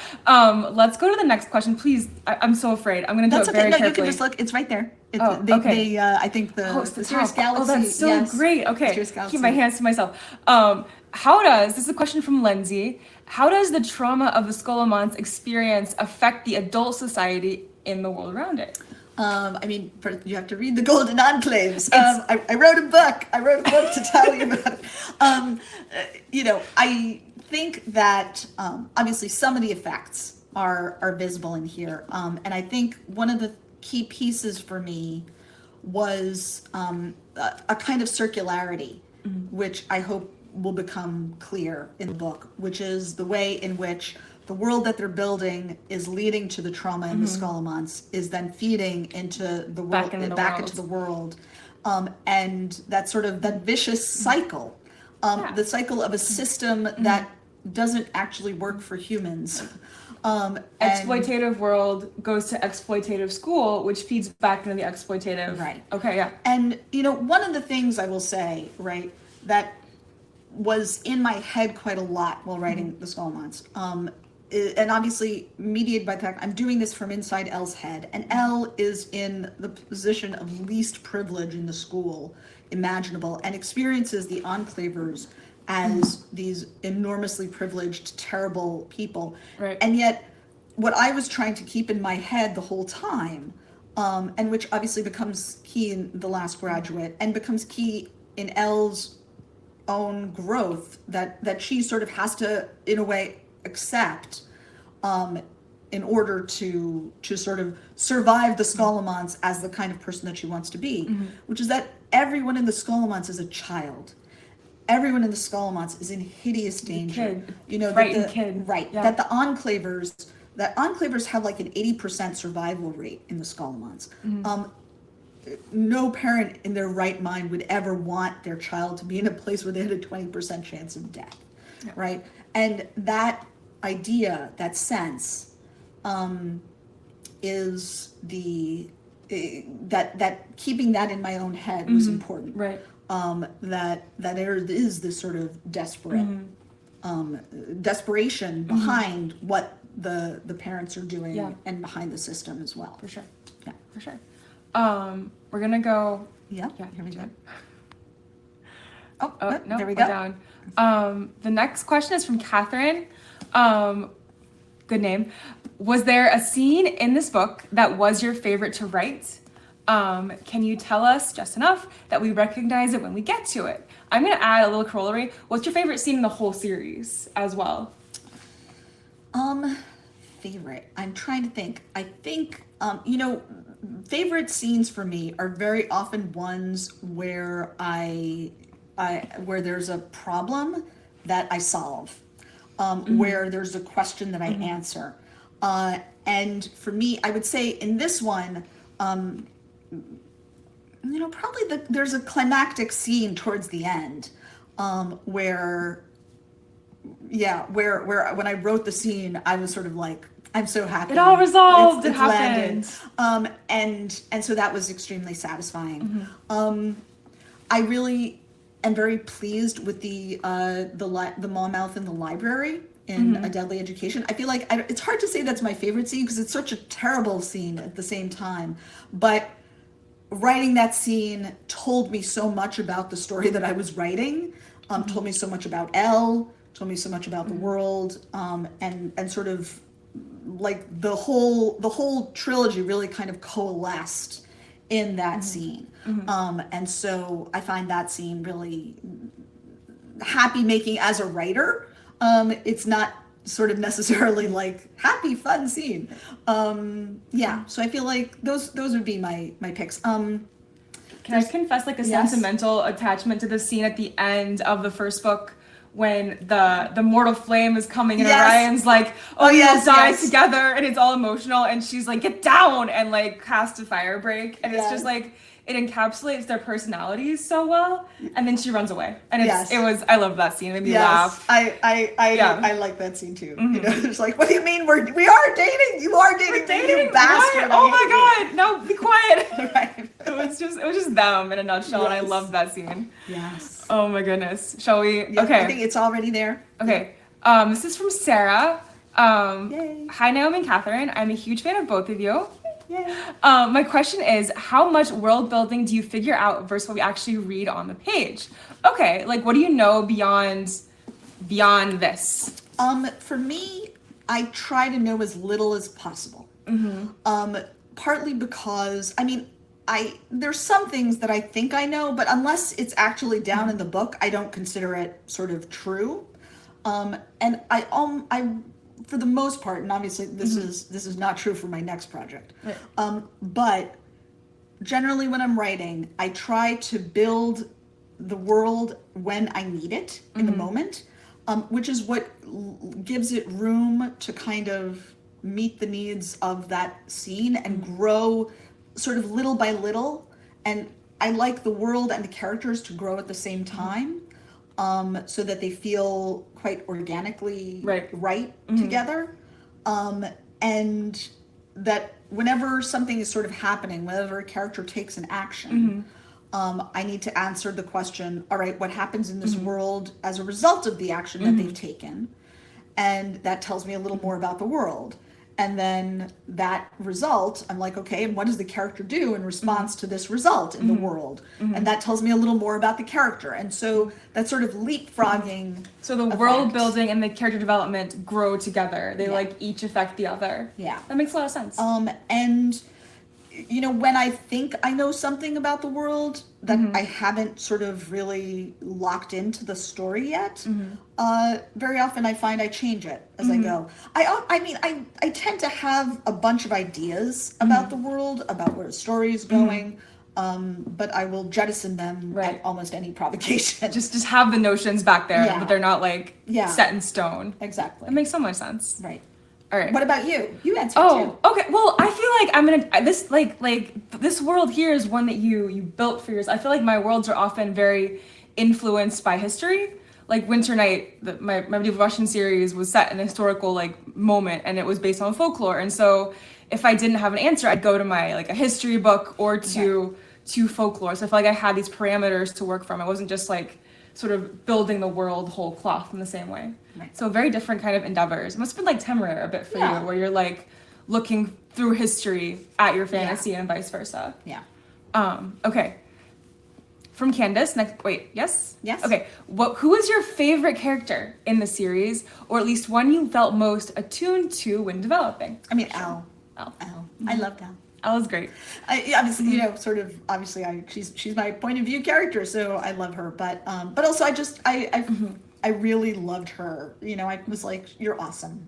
Let's go to the next question, please. I'm so afraid. I'm going to do it very carefully. You can just look. It's right there. Okay. I think the series Galaxy. Oh, that's so great. Okay. Keep my hands to myself. This is a question from Lindsay. How does the trauma of the Scholomance experience affect the adult society in the world around it? You have to read the Golden Enclaves. I wrote a book. To tell you about it. I think that obviously some of the effects are visible in here. And I think one of the key pieces for me was a kind of circularity, which I hope will become clear in the book, which is the way in which the world that they're building is leading to the trauma in the Scholomance, is then feeding into the world, back into the world, and that vicious cycle, the cycle of a system that doesn't actually work for humans. Exploitative world goes to exploitative school, which feeds back into the exploitative. Right. Okay. Yeah. And one of the things I will say, right, that was in my head quite a lot while writing the Scholomance. And obviously mediated by the fact I'm doing this from inside Elle's head, and Elle is in the position of least privilege in the school imaginable and experiences the Enclavers as these enormously privileged, terrible people. Right. And yet what I was trying to keep in my head the whole time, and which obviously becomes key in The Last Graduate and becomes key in Elle's own growth, that she sort of has to, in a way, accept in order to sort of survive the Scholomance as the kind of person that she wants to be, which is that everyone in the Scholomance is a child. Everyone in the Scholomance is in hideous danger. You know, frightened kid. Right. Yeah. That the Enclavers have like an 80% survival rate in the Scholomance. No parent in their right mind would ever want their child to be in a place where they had a 20% chance of death. Yeah. Right. And that idea, that sense, is that keeping that in my own head was important. Right. That there is this sort of desperation behind what the parents are doing and behind the system as well. For sure. Yeah. For sure. We're gonna go. Yeah. Here we go. No, there we go. Down. The next question is from Catherine. Good name. Was there a scene in this book that was your favorite to write? Can you tell us just enough that we recognize it when we get to it? I'm going to add a little corollary. What's your favorite scene in the whole series as well? Favorite. I'm trying to think. I think, favorite scenes for me are very often ones where where there's a problem that I solve, where there's a question that I answer. And for me, I would say in this one, probably there's a climactic scene towards the end, where when I wrote the scene, I was sort of like, I'm so happy. It all resolved. It happened. Landed. And so that was extremely satisfying. I really am very pleased with the Monmouth in the library in A Deadly Education. I feel like it's hard to say that's my favorite scene because it's such a terrible scene at the same time. But writing that scene told me so much about the story that I was writing, told me so much about Elle, told me so much about the world, and sort of like the whole trilogy really kind of coalesced in that scene. And so I find that scene really happy making as a writer. It's not sort of necessarily like happy, fun scene. So I feel like those would be my picks. Can I confess like a sentimental attachment to the scene at the end of the first book when the mortal flame is coming and Orion's like, we'll die together, and it's all emotional, and she's like, get down, and like casts a fire break, and it's just like, it encapsulates their personalities so well, and then she runs away, and I love that scene. It made me laugh. I like that scene too. It's like, what do you mean we are dating? You are dating, you bastard. What? Oh my god, no, be quiet. Right. It was just them in a nutshell, and I love that scene. Yes. Oh my goodness. Shall we? Yeah, okay. I think it's already there. Okay. This is from Sarah. Yay. Hi, Naomi and Catherine. I'm a huge fan of both of you. Yay. My question is, how much world building do you figure out versus what we actually read on the page? Okay, like what do you know beyond this? For me, I try to know as little as possible. Partly because, there's some things that I think I know, but unless it's actually down in the book, I don't consider it sort of true. And I for the most part, and obviously this is not true for my next project, but generally when I'm writing, I try to build the world when I need it in the moment, which is what gives it room to kind of meet the needs of that scene and grow sort of little by little. And I like the world and the characters to grow at the same time, so that they feel quite organically right together. And that whenever something is sort of happening, whenever a character takes an action, I need to answer the question, all right, what happens in this world as a result of the action that they've taken? And that tells me a little more about the world. And then that result, I'm like, okay, and what does the character do in response to this result in the world? And that tells me a little more about the character. And so that sort of leapfrogging. So the world building and the character development grow together. They like each affect the other. Yeah. That makes a lot of sense. And you know, when I think I know something about the world that I haven't sort of really locked into the story yet, very often I find I change it as I go. I mean, I tend to have a bunch of ideas about the world, about where the story is going, but I will jettison them at almost any provocation. Just have the notions back there, but they're not like set in stone. Exactly. That makes so much sense. Right. All right. What about you? You answered too. Okay. Well, I feel like I'm gonna this like this world here is one that you built for yourself. I feel like my worlds are often very influenced by history. Like Winternight, my medieval Russian series was set in a historical like moment, and it was based on folklore. And so, if I didn't have an answer, I'd go to my like a history book or to folklore. So I feel like I had these parameters to work from. It wasn't just like sort of building the world whole cloth in the same way. Right. So very different kind of endeavors. It must have been like Temeraire a bit for you, where you're like looking through history at your fantasy and vice versa. Yeah. Okay. From Candace, yes? Yes. Okay. Who is your favorite character in the series, or at least one you felt most attuned to when developing? I mean, Elle. I loved Elle. Elle is great. Obviously, you know, sort of. Obviously, she's my point of view character, so I love her. But also, I really loved her. You know, I was like, you're awesome.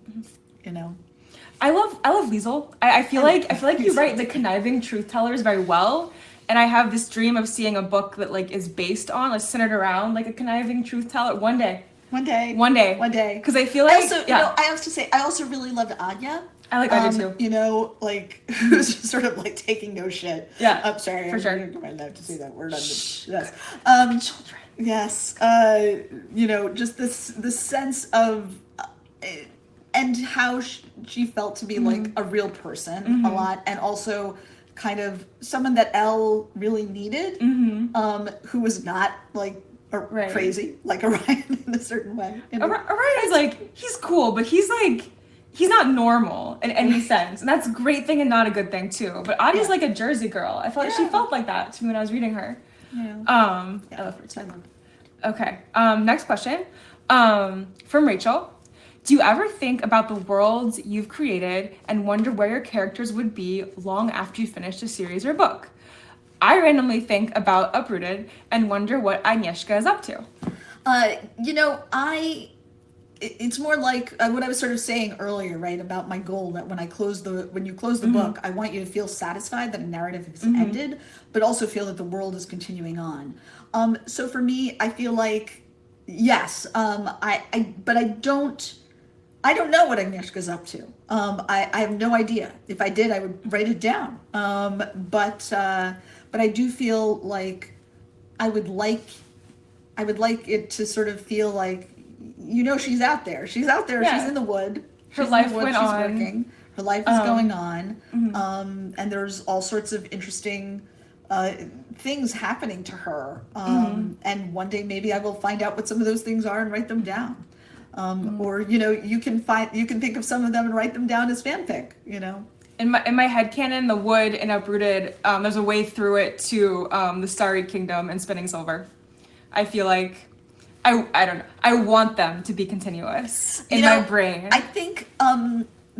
You know. I love Liesel. I feel like you write the conniving truth tellers very well, and I have this dream of seeing a book that like is based on, like centered around like a conniving truth teller one day. One day. Because I feel like you know, I have to say, I also really loved Anya. I like Anya too. You know, like who's just sort of like taking no shit. Yeah. I'm sorry. For sure. I'm not allowed to say that word on the yes. Children. Yes. You know, just this sense of and how she felt to be like a real person a lot, and also kind of someone that Elle really needed, who was not like crazy like Orion in a certain way. Orion is like, he's cool, but he's like, he's not normal in any sense, and that's a great thing and not a good thing too. But Adi's like a Jersey girl. I felt like she felt like that to me when I was reading her. I love her too. Okay. Next question. From Rachel. Do you ever think about the worlds you've created and wonder where your characters would be long after you finished a series or book? I randomly think about Uprooted and wonder what Agnieszka is up to. You know, it's more like what I was sort of saying earlier, right? About my goal that when you close the book, I want you to feel satisfied that a narrative has ended, but also feel that the world is continuing on. So for me, I feel like, yes, but I don't know what Agnieszka's up to. I have no idea. If I did, I would write it down. But I do feel like I would like it to sort of feel like, you know, she's out there. She's out there. Yeah. She's in the wood. Her life went on. She's working. Her life is going on. And there's all sorts of interesting things happening to her. And one day maybe I will find out what some of those things are and write them down. Or, you know, you can think of some of them and write them down as fanfic, you know. In my headcanon, the wood in Uprooted, there's a way through it to the Starry Kingdom and Spinning Silver. I feel like I don't know. I want them to be continuous in my brain. I think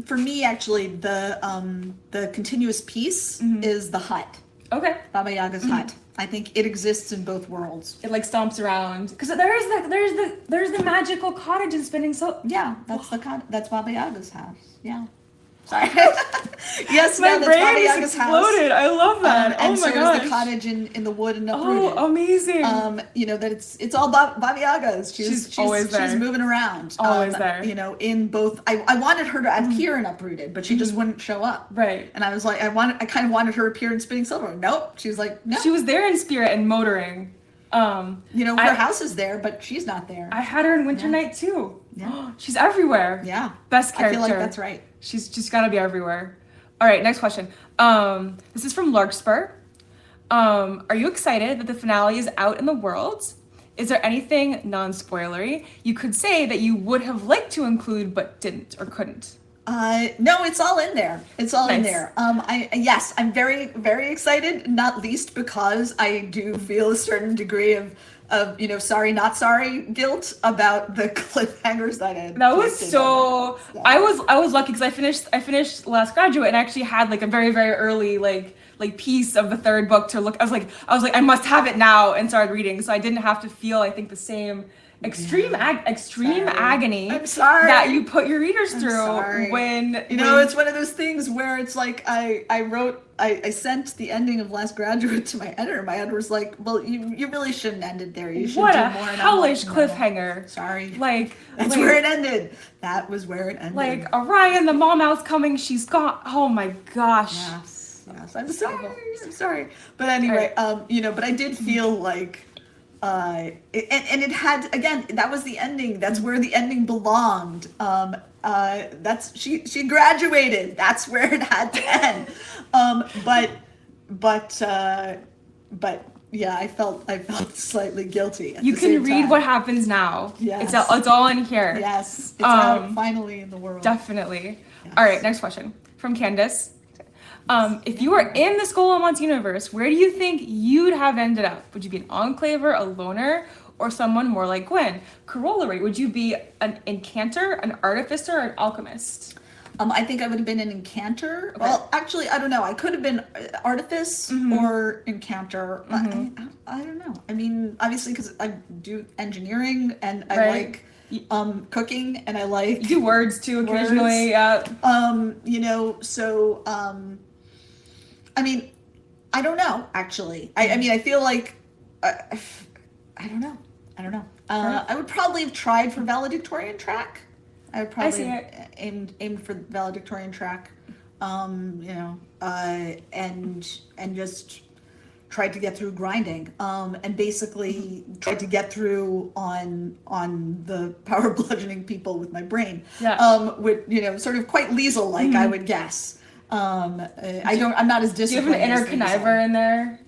for me actually the continuous piece is the hut. Okay. Baba Yaga's hut. I think it exists in both worlds. It like stomps around because there's the magical cottage in Spinning Silver. Yeah, that's Baba Yaga's house. Yeah. Sorry. Yes, my that's brain Baba is Yaga's exploded. house. I love that. And my so gosh. is the cottage in the wood and Uprooted. Oh, amazing. You know that it's all Baba Yaga's. She's always there. She's moving around. Always there. You know, in both. I wanted her to appear in Uprooted, but she just wouldn't show up. Right. And I was like, I kind of wanted her to appear in Spinning Silver. Nope. She was like, no. She was there in spirit and motoring. You know, her house is there, but she's not there. I had her in Winternight too. Yeah. She's everywhere. Yeah. Best character. I feel like that's right. She's just got to be everywhere. All right, next question. This is from Larkspur. Are you excited that the finale is out in the world? Is there anything non-spoilery you could say that you would have liked to include but didn't or couldn't? No, it's all in there. It's all in Nice. there. Yes, I'm very, very excited, not least because I do feel a certain degree of sorry, not sorry guilt about the cliffhangers that I That was inflicted so. on it. I was lucky because I finished Last Graduate and I actually had like a very very early like piece of the third book to look. I was like I must have it now and started reading. So I didn't have to feel I think the same extreme Sorry. agony I'm sorry. that you put your readers I'm through sorry. when it's one of those things where it's like I sent the ending of Last Graduate to my editor. My editor was like, "Well, you really shouldn't end it there. You should what do a more." And I'm hellish like, "No, cliffhanger. Sorry, Like that's where it ended. That was where it ended. like Orion, the mom out's coming. She's gone. Oh my gosh. Yes, I'm sorry. But anyway, but I did feel like, and it had, again, that was the ending. That's where the ending belonged. That's she graduated. That's where it had to end. But yeah, I felt slightly guilty. At You the can same read time. what happens now. Yes. It's all in here. Yes, it's out finally in the world. Definitely. Yes. All right, next question from Candace. If you were in the Scholomance universe, where do you think you'd have ended up? Would you be an enclaver, a loner, or someone more like Gwen? Corollary, would you be an incantor, an artificer, or an alchemist? I think I would have been an incantor. Okay. Well, actually, I don't know. I could have been artifice or encounter. I don't know. I mean, obviously, because I do engineering and I Right. like cooking and I like You do words too occasionally, words. yeah. So I mean, I don't know. Actually, I mean, I feel like I don't know. I would probably have tried for valedictorian track. I would probably see have aimed for the valedictorian track, and just tried to get through grinding, and basically tried to get through on the power bludgeoning people with my brain. Yeah. With sort of quite Liesel like, I would guess. I'm not as Do you have disciplined. an inner as Liesel. conniver in there?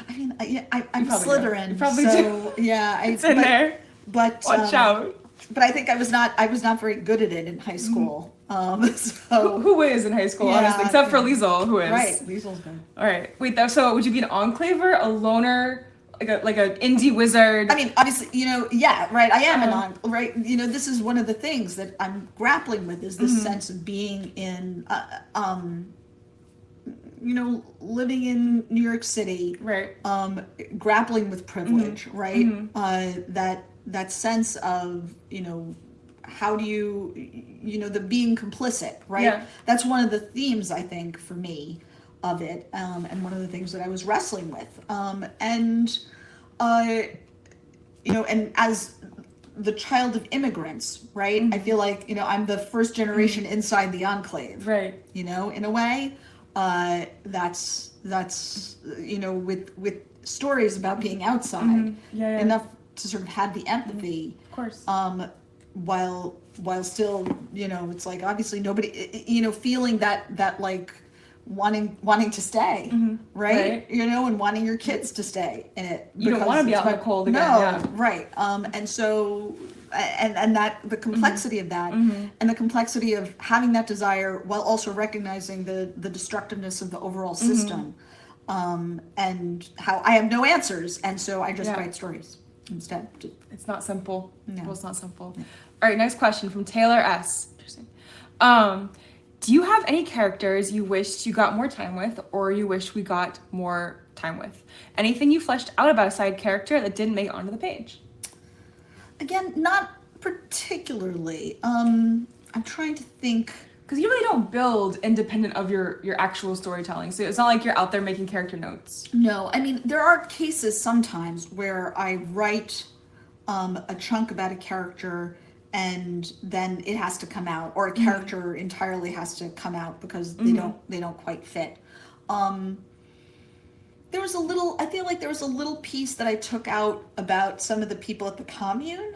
I mean, I'm probably do. Slytherin. You probably so, yeah, It's in there. But Watch out. But I think I was not very good at it in high school. So Who is in high school, Yeah, honestly, except for Liesel, who is. right, Liesel's good. All right. Wait, so would you be an enclaver, a loner, like a indie wizard? I mean, obviously, yeah, right. I am Uh-huh. This is one of the things that I'm grappling with is this sense of being in, living in New York City, Right. grappling with privilege, right? That sense of, how do you, the being complicit, right? Yeah. That's one of the themes, I think, for me of it, and one of the things that I was wrestling with. And as the child of immigrants, right? I feel like, I'm the first generation inside the enclave, Right. in a way. That's with stories about being outside, Yeah. enough to sort of have the empathy, Of course. while still, it's like obviously nobody, feeling that like wanting to stay, right? Right. And wanting your kids to stay in it. You don't because want to be it's out in the about- cold again. No, Yeah. right. And so, and that the complexity of that, and the complexity of having that desire while also recognizing the destructiveness of the overall system, and how I have no answers, and so I just Yeah. write stories instead. It's not simple. No. Well, it's not simple. All right, next question from Taylor S. Interesting. Do you have any characters you wished you got more time with, or you wish we got more time with? Anything you fleshed out about a side character that didn't make it onto the page? Again, not particularly. I'm trying to think. Because you really don't build independent of your actual storytelling. So it's not like you're out there making character notes. No, I mean, there are cases sometimes where I write a chunk about a character and then it has to come out, or a character entirely has to come out because they don't quite fit. I feel like there was a little piece that I took out about some of the people at the commune.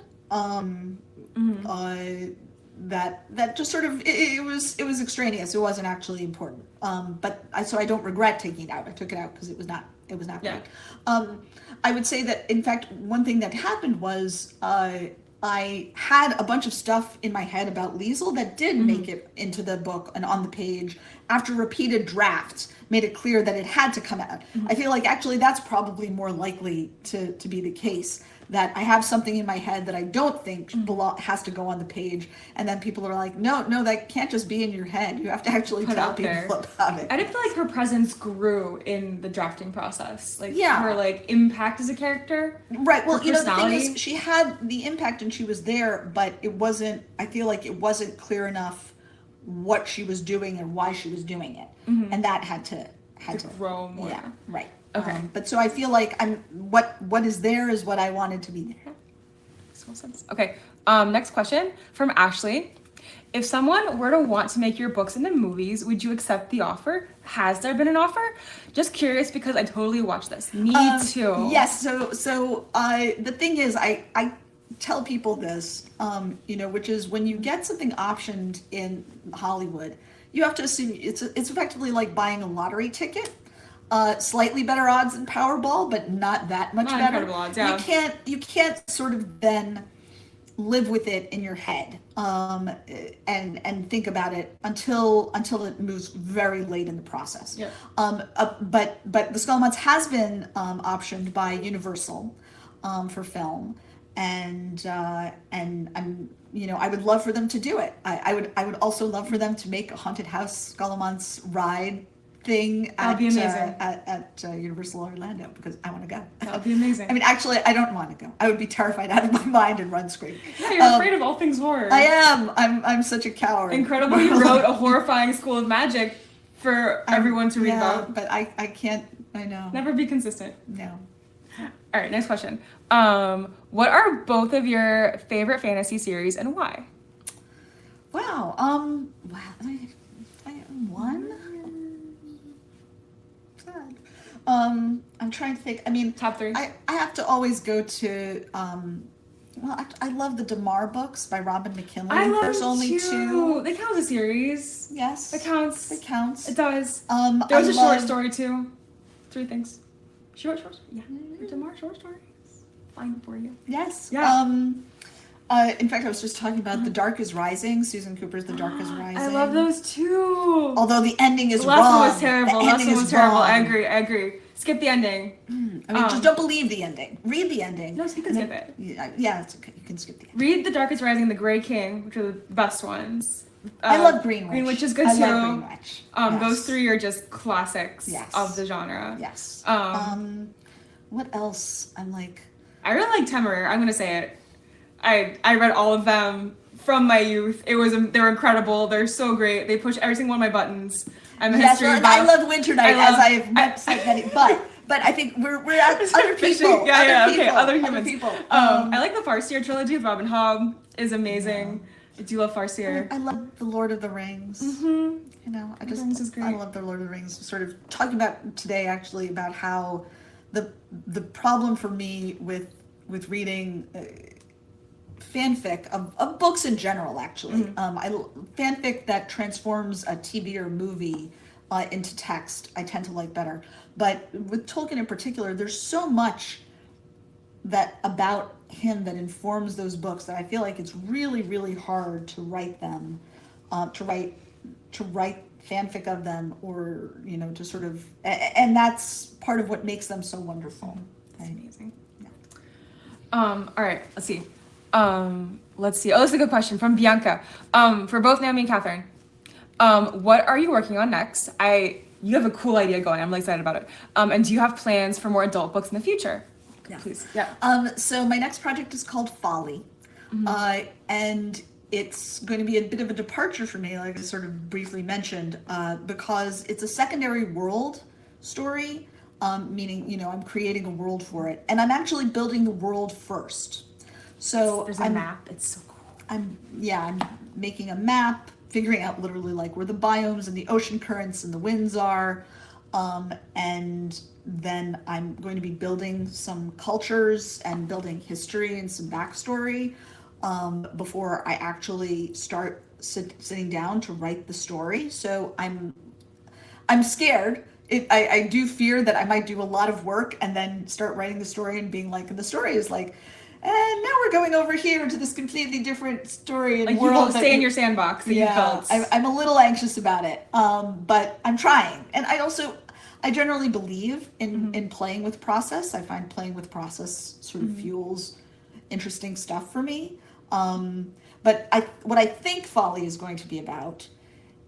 That just sort of it was extraneous. It wasn't actually important. So I don't regret taking it out. I took it out because it was not It was not Yeah. great. I would say that, in fact, one thing that happened was I had a bunch of stuff in my head about Liesel that did make it into the book and on the page after repeated drafts made it clear that it had to come out. I feel like actually that's probably more likely to be the case, that I have something in my head that I don't think has to go on the page, and then people are like, no, that can't just be in your head. You have to actually tell out people there. about it. I did feel like her presence grew in the drafting process. Like Yeah. her like impact as a character. Right. Well, Her you know, the thing personality. is, she had the impact and she was there, but it wasn't, I feel like it wasn't clear enough what she was doing and why she was doing it. And that had to grow more. Yeah, right. Okay. But so I feel like what is there is what I wanted to be there. Makes more sense. Okay. Next question from Ashley. If someone were to want to make your books into movies, would you accept the offer? Has there been an offer? Just curious because I totally watched this. Me too. Yes. So the thing is, I tell people this, you know, which is when you get something optioned in Hollywood, you have to assume it's effectively like buying a lottery ticket. Slightly better odds than Powerball, but not that much Not better. incredible odds, yeah. You can't sort of then live with it in your head and think about it until it moves very late in the process. Yeah. But the Scholomance has been optioned by Universal for film, and I'm, you know, I would love for them to do it. I would also love for them to make a haunted house Scholomance ride thing That'd be amazing. at Universal Orlando, because I want to go. That would be amazing. I mean, actually, I don't want to go. I would be terrified out of my mind and run screaming. Yeah, you're afraid of all things horror. I am. I'm such a coward. Incredible you wrote a horrifying School of Magic for everyone to read about. But I can't. I know. Never be consistent. No. All right, next question. What are both of your favorite fantasy series and why? Wow. Wow. One. God. I'm trying to think. I mean, Top three. I have to always go to. Well, I love the DeMar books by Robin McKinley. I love There's them only too. two. They count as a series. Yes. It counts. It counts. It does. I There was a short love- story too. Three things. She wrote short. Yeah. DeMar short stories. Fine for you. Yes. Yeah. In fact, I was just talking about The Dark is Rising. Susan Cooper's The Dark is Rising. I love those too. Although the ending is The last wrong. one was terrible. The The last ending one is was terrible. wrong. I agree. Skip the ending. I mean, just don't believe the ending. Read the ending. No, you can And skip then- it. Yeah, it's okay. You can skip the ending. Read The Darkest Rising and The Grey King, which are the best ones. I love Green Witch. Green Witch is good I too. love Green Witch. Yes. Those three are just classics Yes. of the genre. Yes. What else? I'm like. I really like Temeraire. I'm gonna say it. I read all of them from my youth. They're incredible. They're so great. They push every single one of my buttons. I'm a Yes, history well, and buff. I love Winternight, as I have met so many. But I think we're at other people. Other humans. people. I like the Farseer trilogy with Robin Hobb. Is amazing. I do love Farseer. I love the Lord of the Rings. Mm-hmm. You know, Rings is great. I love the Lord of the Rings. Sort of talking about today, actually, about how the problem for me with reading fanfic of books in general, actually, fanfic that transforms a TV or movie into text, I tend to like better. But with Tolkien in particular, there's so much that about him that informs those books that I feel like it's really, really hard to write them, to write fanfic of them, or, you know, to sort of, and that's part of what makes them so wonderful. That's amazing. Yeah. All right, let's see. Let's see. Oh, this is a good question from Bianca. For both Naomi and Catherine. What are you working on next? You have a cool idea going. I'm really excited about it. And do you have plans for more adult books in the future? Yeah. Please. Yeah. So my next project is called Folly. And it's going to be a bit of a departure for me, like I sort of briefly mentioned, because it's a secondary world story, meaning, you know, I'm creating a world for it. And I'm actually building the world first. So there's a map. It's so cool. I'm making a map, figuring out literally like where the biomes and the ocean currents and the winds are. And then I'm going to be building some cultures and building history and some backstory before I actually start sitting down to write the story. So I'm scared I do fear that I might do a lot of work and then start writing the story and being like, and the story is like, and now we're going over here to this completely different story and Like, you world. won't stay in your sandbox that you built. I'm a little anxious about it, but I'm trying. And I generally believe in playing with process. I find playing with process sort of fuels interesting stuff for me. But what I think Folly is going to be about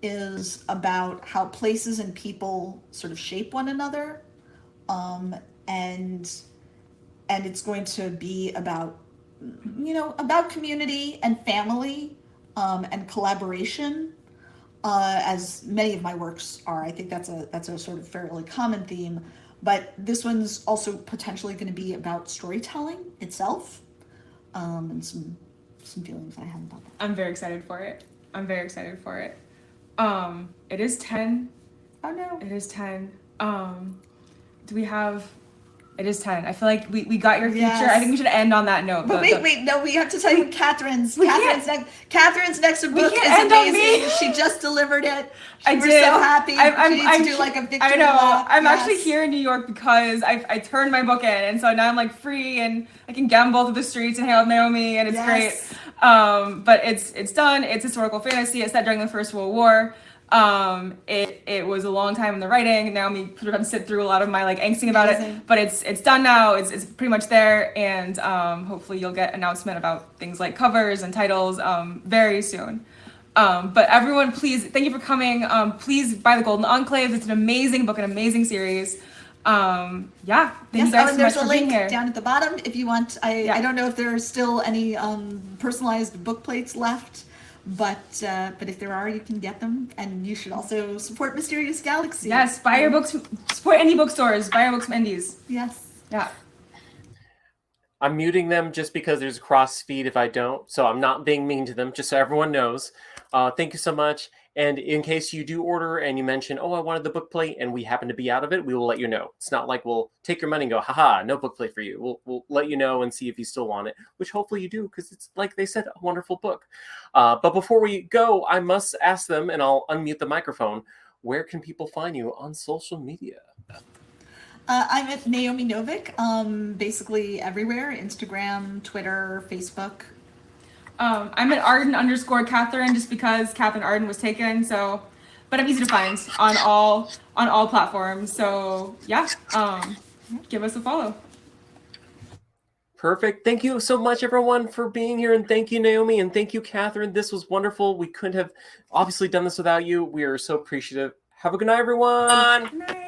is about how places and people sort of shape one another, and it's going to be about about community and family, and collaboration, as many of my works are. I think that's a sort of fairly common theme, but this one's also potentially going to be about storytelling itself, and some feelings I have about that. I'm very excited for it. It is 10. Oh no. It is 10. It is 10. I feel like we got your feature. Yes. I think we should end on that note. But wait, no, we have to tell you Catherine's next book is end on amazing. me. She just delivered it. I We're did. so happy. I'm She needs to do like a victory I know. lap. I'm Yes. actually here in New York because I turned my book in, and so now I'm like free and I can gamble through the streets and hang out with Naomi, and it's Yes. great. But it's done. It's historical fantasy. It's set during the First World War. It was a long time in the writing. Naomi sort of had to sit through a lot of my like angsting about Amazing. it, but it's done now. It's pretty much there, and hopefully you'll get announcement about things like covers and titles very soon. But everyone, please, thank you for coming. Please buy the Golden Enclaves. It's an amazing book, an amazing series. Thank you guys And so much there's a for being link here. down at the bottom if you want. I don't know if there are still any personalized book plates left, but if there are, you can get them, and you should also support Mysterious Galaxy. Yes, buy your books. Support indie bookstores. Buy your books from indies. Yes. Yeah. I'm muting them just because there's a cross feed if I don't. So I'm not being mean to them, just so everyone knows. Thank you so much. And in case you do order and you mention, oh, I wanted the book plate, and we happen to be out of it, we will let you know. It's not like we'll take your money and go, haha, no book plate for you. We'll let you know and see if you still want it, which hopefully you do, because it's, like they said, a wonderful book. But before we go, I must ask them, and I'll unmute the microphone, where can people find you on social media? I'm at Naomi Novik, basically everywhere: Instagram, Twitter, Facebook. I'm at Arden_Katherine just because Katherine Arden was taken. So, but I'm easy to find on all platforms. So yeah, give us a follow. Perfect. Thank you so much, everyone, for being here. And thank you, Naomi. And thank you, Katherine. This was wonderful. We couldn't have obviously done this without you. We are so appreciative. Have a good night, everyone. Good night.